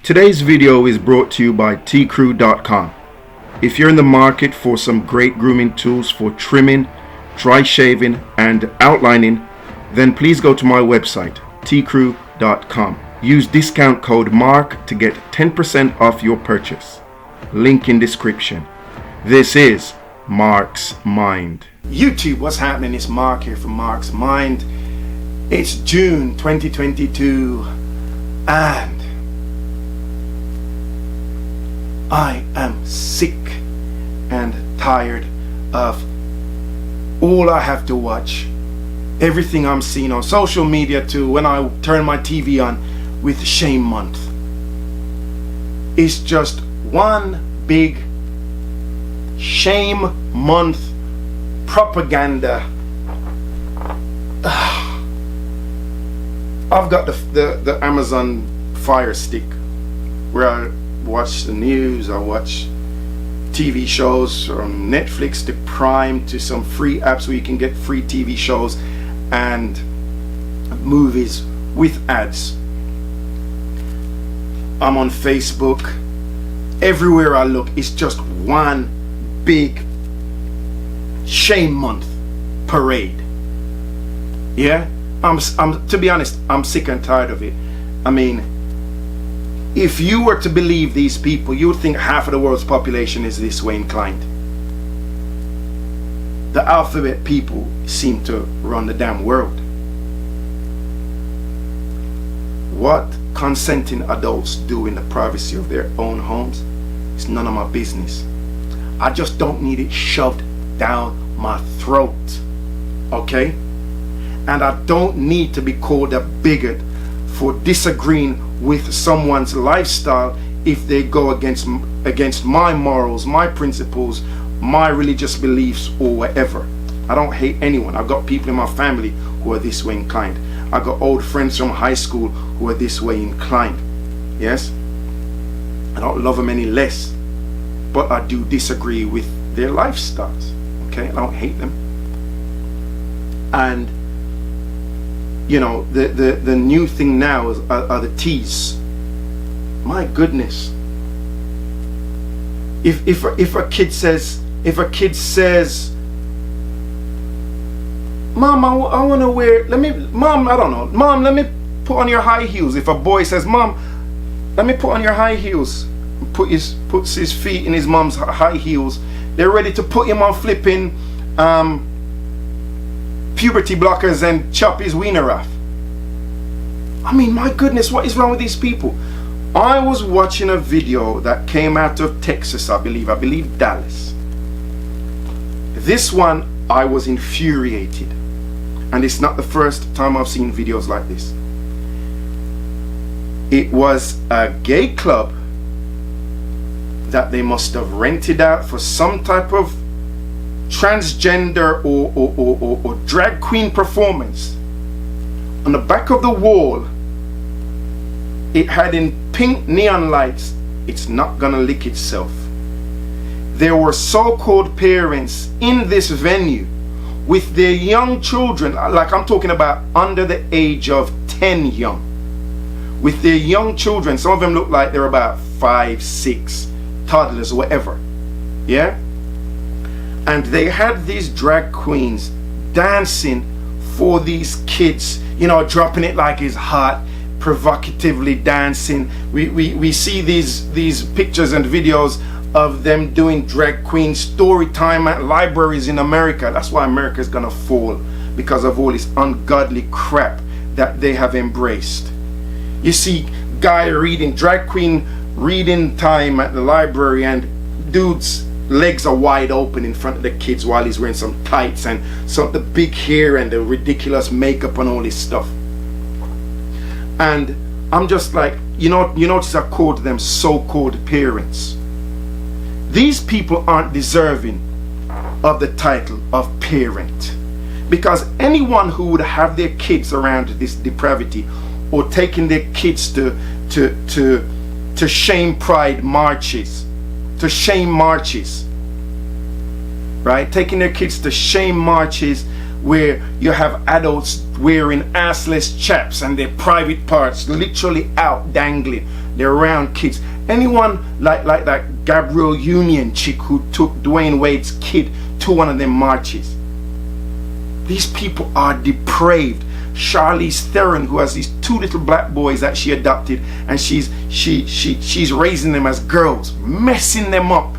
Today's video is brought to you by tcrew.com. If you're in the market for some great grooming tools for trimming, dry shaving, and outlining, then please go to my website, tcrew.com. Use discount code MARK to get 10% off your purchase. Link in description. This is Mark's Mind. YouTube, what's happening? It's Mark here from Mark's Mind. It's June 2022 and I am sick and tired of all I have to watch, everything I'm seeing on social media too when I turn my TV on with Shame Month. It's just one big Shame Month propaganda. I've got the Amazon Fire Stick where I watch the news, I watch TV shows from Netflix to Prime to some free apps where you can get free TV shows and movies with ads. I'm on Facebook. Everywhere I look, it's just one big Shame Month parade. Yeah, I'm to be honest, I'm sick and tired of it. I mean, if you were to believe these people, you would think half of the world's population is this way inclined. The alphabet people seem to run the damn world. What consenting adults do in the privacy of their own homes is none of my business. I just don't need it shoved down my throat, okay? And I don't need to be called a bigot for disagreeing with someone's lifestyle if they go against my morals, my principles, my religious beliefs, or whatever. I don't hate anyone. I've got people in my family who are this way inclined. I've got old friends from high school who are this way inclined. Yes? I don't love them any less, but I do disagree with their lifestyles. Okay? I don't hate them. And you know, the new thing now are the Teez. My goodness. If a kid says, Mom, I want to wear, Mom, I don't know, Mom, let me put on your high heels. If a boy says, Mom, let me put on your high heels, puts his feet in his mom's high heels, they're ready to put him on flipping puberty blockers and chop his wiener off. I mean, my goodness, what is wrong with these people? I was watching a video that came out of Texas, I believe Dallas. This one, I was infuriated. And it's not the first time I've seen videos like this. It was a gay club that they must have rented out for some type of transgender or drag queen performance. On the back of the wall, it had in pink neon lights, "It's not gonna lick itself." There were so-called parents in this venue with their young children, like I'm talking about under the age of 10 young, with their young children. Some of them look like they're about 5, 6, toddlers or whatever. Yeah? And they had these drag queens dancing for these kids, you know, dropping it like it's hot, provocatively dancing. We see these pictures and videos of them doing drag queen story time at libraries in America. That's why America is gonna fall, because of all this ungodly crap that they have embraced. You see guy reading, drag queen reading time at the library, and dude's legs are wide open in front of the kids while he's wearing some tights and the big hair and the ridiculous makeup and all this stuff. And I'm just like, you notice I called them so-called parents. These people aren't deserving of the title of parent, because anyone who would have their kids around this depravity, or taking their kids to shame pride marches, to shame marches, right? Taking their kids to shame marches where you have adults wearing assless chaps and their private parts literally out dangling, They're around kids. Anyone like that Gabrielle Union chick who took Dwayne Wade's kid to one of them marches. These people are depraved. Charlize Theron, who has these 2 little black boys that she adopted, and she's raising them as girls, messing them up,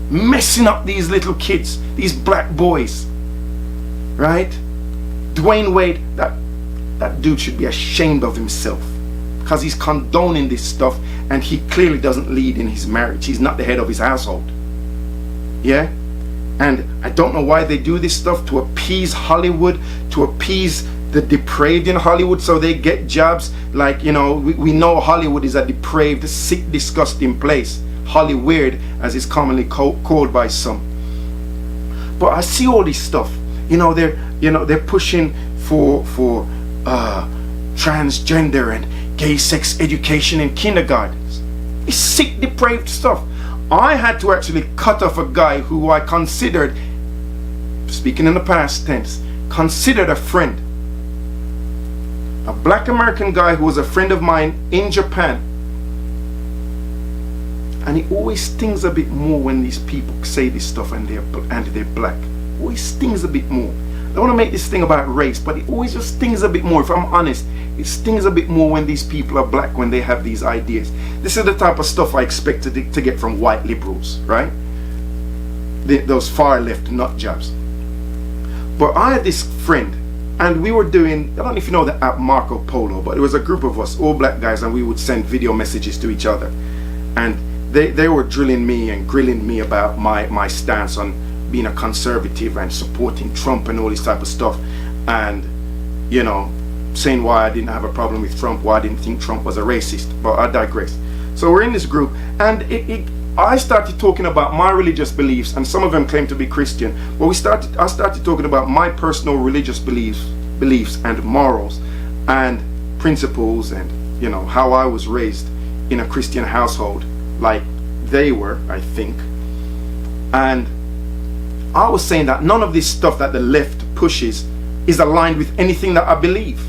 messing up these little kids, these black boys, right? Dwayne Wade, that dude should be ashamed of himself, because he's condoning this stuff, and he clearly doesn't lead in his marriage. He's not the head of his household. Yeah? And I don't know why they do this stuff, to appease Hollywood, to appease the depraved in Hollywood so they get jobs. Like, you know, we know Hollywood is a depraved, sick, disgusting place. Hollyweird, as it's commonly called by some. But I see all this stuff. They're pushing for transgender and gay sex education in kindergartens. It's sick, depraved stuff. I had to actually cut off a guy who I considered, speaking in the past tense, considered a friend. A black American guy who was a friend of mine in Japan. And it always stings a bit more when these people say this stuff and they're black. It always stings a bit more. I don't want to make this thing about race, but it always just stings a bit more. If I'm honest, it stings a bit more when these people are black, when they have these ideas. This is the type of stuff I expected to get from white liberals, right? Those far left nut jobs. But I had this friend, and we were doing, I don't know if you know the app Marco Polo, but it was a group of us, all black guys, and we would send video messages to each other. And they were drilling me and grilling me about my stance on being a conservative and supporting Trump and all this type of stuff, and saying why I didn't have a problem with Trump, why I didn't think Trump was a racist. But I digress. So we're in this group, and I started talking about my religious beliefs, and some of them claim to be Christian, but I started talking about my personal religious beliefs and morals and principles, and how I was raised in a Christian household, like they were, I think. And I was saying that none of this stuff that the left pushes is aligned with anything that I believe,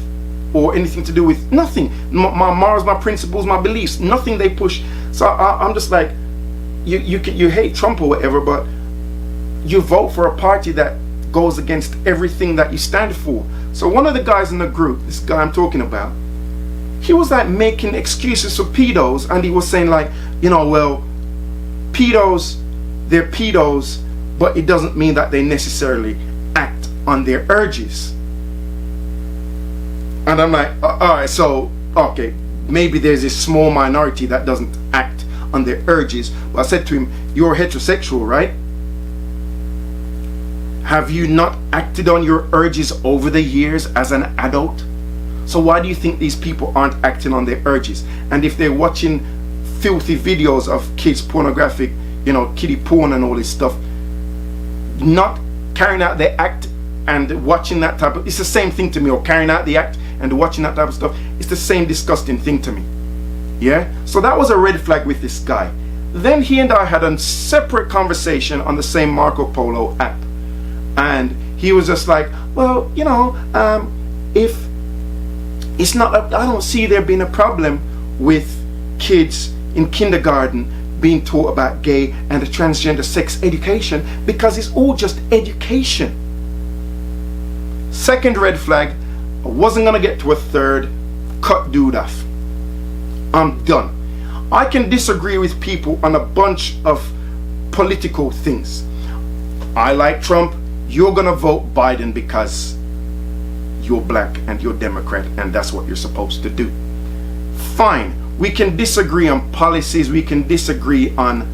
or anything to do with nothing. My morals, my principles, my beliefs, nothing they push. So I'm just like, you hate Trump or whatever, but you vote for a party that goes against everything that you stand for. So one of the guys in the group, this guy I'm talking about, he was like making excuses for pedos, and he was saying like, well, pedos, they're pedos, but it doesn't mean that they necessarily act on their urges. And I'm like, alright, so, okay, maybe there's a small minority that doesn't act on their urges. But I said to him, you're heterosexual, right? Have you not acted on your urges over the years as an adult? So why do you think these people aren't acting on their urges? And if they're watching filthy videos of kids, pornographic, kiddie porn and all this stuff, not carrying out their act and watching that type of, it's the same thing to me, or carrying out the act and watching that type of stuff, it's the same disgusting thing to me. Yeah? So that was a red flag with this guy. Then he and I had a separate conversation on the same Marco Polo app, and he was just like, well, if it's not, I don't see there being a problem with kids in kindergarten being taught about gay and transgender sex education, because it's all just education. Second red flag, I wasn't gonna get to a third, cut dude off. I'm done. I can disagree with people on a bunch of political things. I like Trump, you're gonna vote Biden because you're black and you're Democrat, and that's what you're supposed to do. Fine. We can disagree on policies, we can disagree on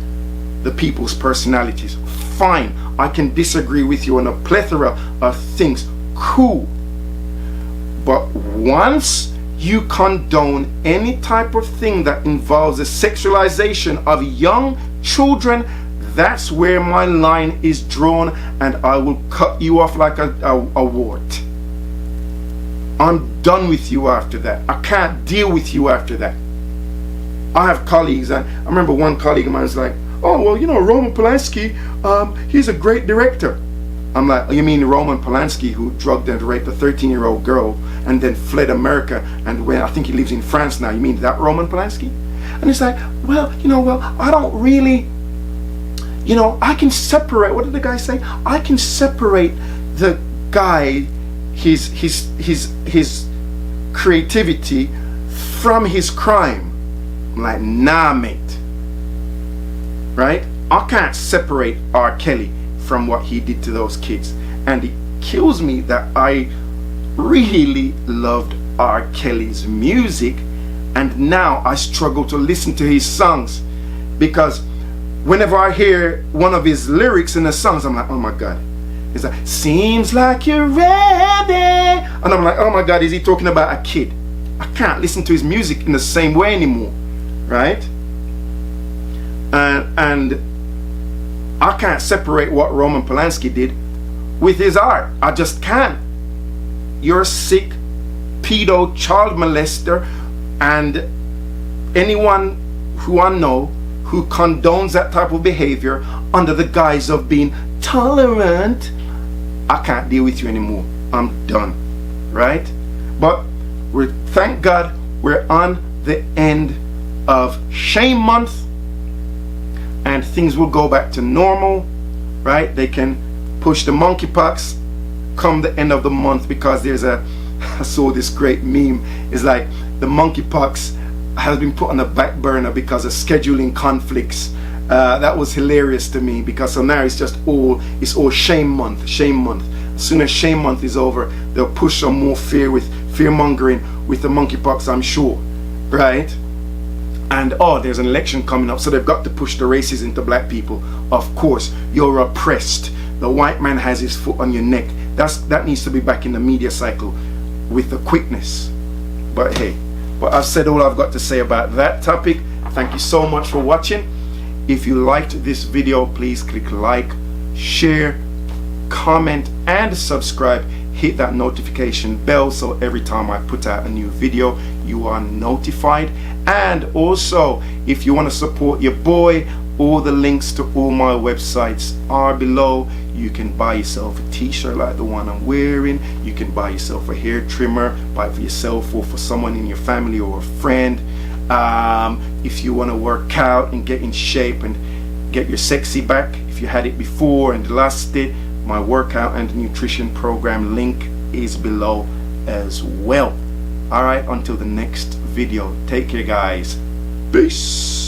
the people's personalities. Fine, I can disagree with you on a plethora of things. Cool. But once you condone any type of thing that involves the sexualization of young children, that's where my line is drawn, and I will cut you off like a wart. I'm done with you after that. I can't deal with you after that. I have colleagues, and I remember one colleague of mine was like, oh, well, Roman Polanski, he's a great director. I'm like, you mean Roman Polanski, who drugged and raped a 13-year-old girl and then fled America And when I think he lives in France now, you mean that Roman Polanski? And it's like, well, I don't really, I can separate, what did the guy say? I can separate the guy, his creativity from his crime. I'm like, nah, mate. Right? I can't separate R. Kelly from what he did to those kids. And it kills me that I really loved R. Kelly's music, and now I struggle to listen to his songs, because whenever I hear one of his lyrics in the songs, I'm like, oh my God. It's like, seems like you're ready. And I'm like, oh my God, is he talking about a kid? I can't listen to his music in the same way anymore, right? And I can't separate what Roman Polanski did with his art. I just can't. You're a sick pedo child molester, and anyone who I know who condones that type of behavior under the guise of being tolerant, I can't deal with you anymore. I'm done, right? But thank God we're on the end of Shame Month, and things will go back to normal, right? They can push the monkeypox come the end of the month, because I saw this great meme. It's like the monkeypox has been put on the back burner because of scheduling conflicts. That was hilarious to me, because so now it's all shame month. As soon as Shame Month is over, they'll push some more fear mongering with the monkeypox, I'm sure, right? And there's an election coming up, so they've got to push the races into black people. Of course, you're oppressed. The white man has his foot on your neck. That needs to be back in the media cycle with the quickness. But hey, I've said all I've got to say about that topic. Thank you so much for watching. If you liked this video, please click like, share, comment, and subscribe. Hit that notification bell so every time I put out a new video, you are notified. And also, if you want to support your boy, all the links to all my websites are below. You can buy yourself a t-shirt like the one I'm wearing. You can buy yourself a hair trimmer, buy it for yourself or for someone in your family or a friend. If you want to work out and get in shape and get your sexy back, if you had it before and lost it, my workout and nutrition program link is below as well. Alright, until the next video, take care guys. Peace.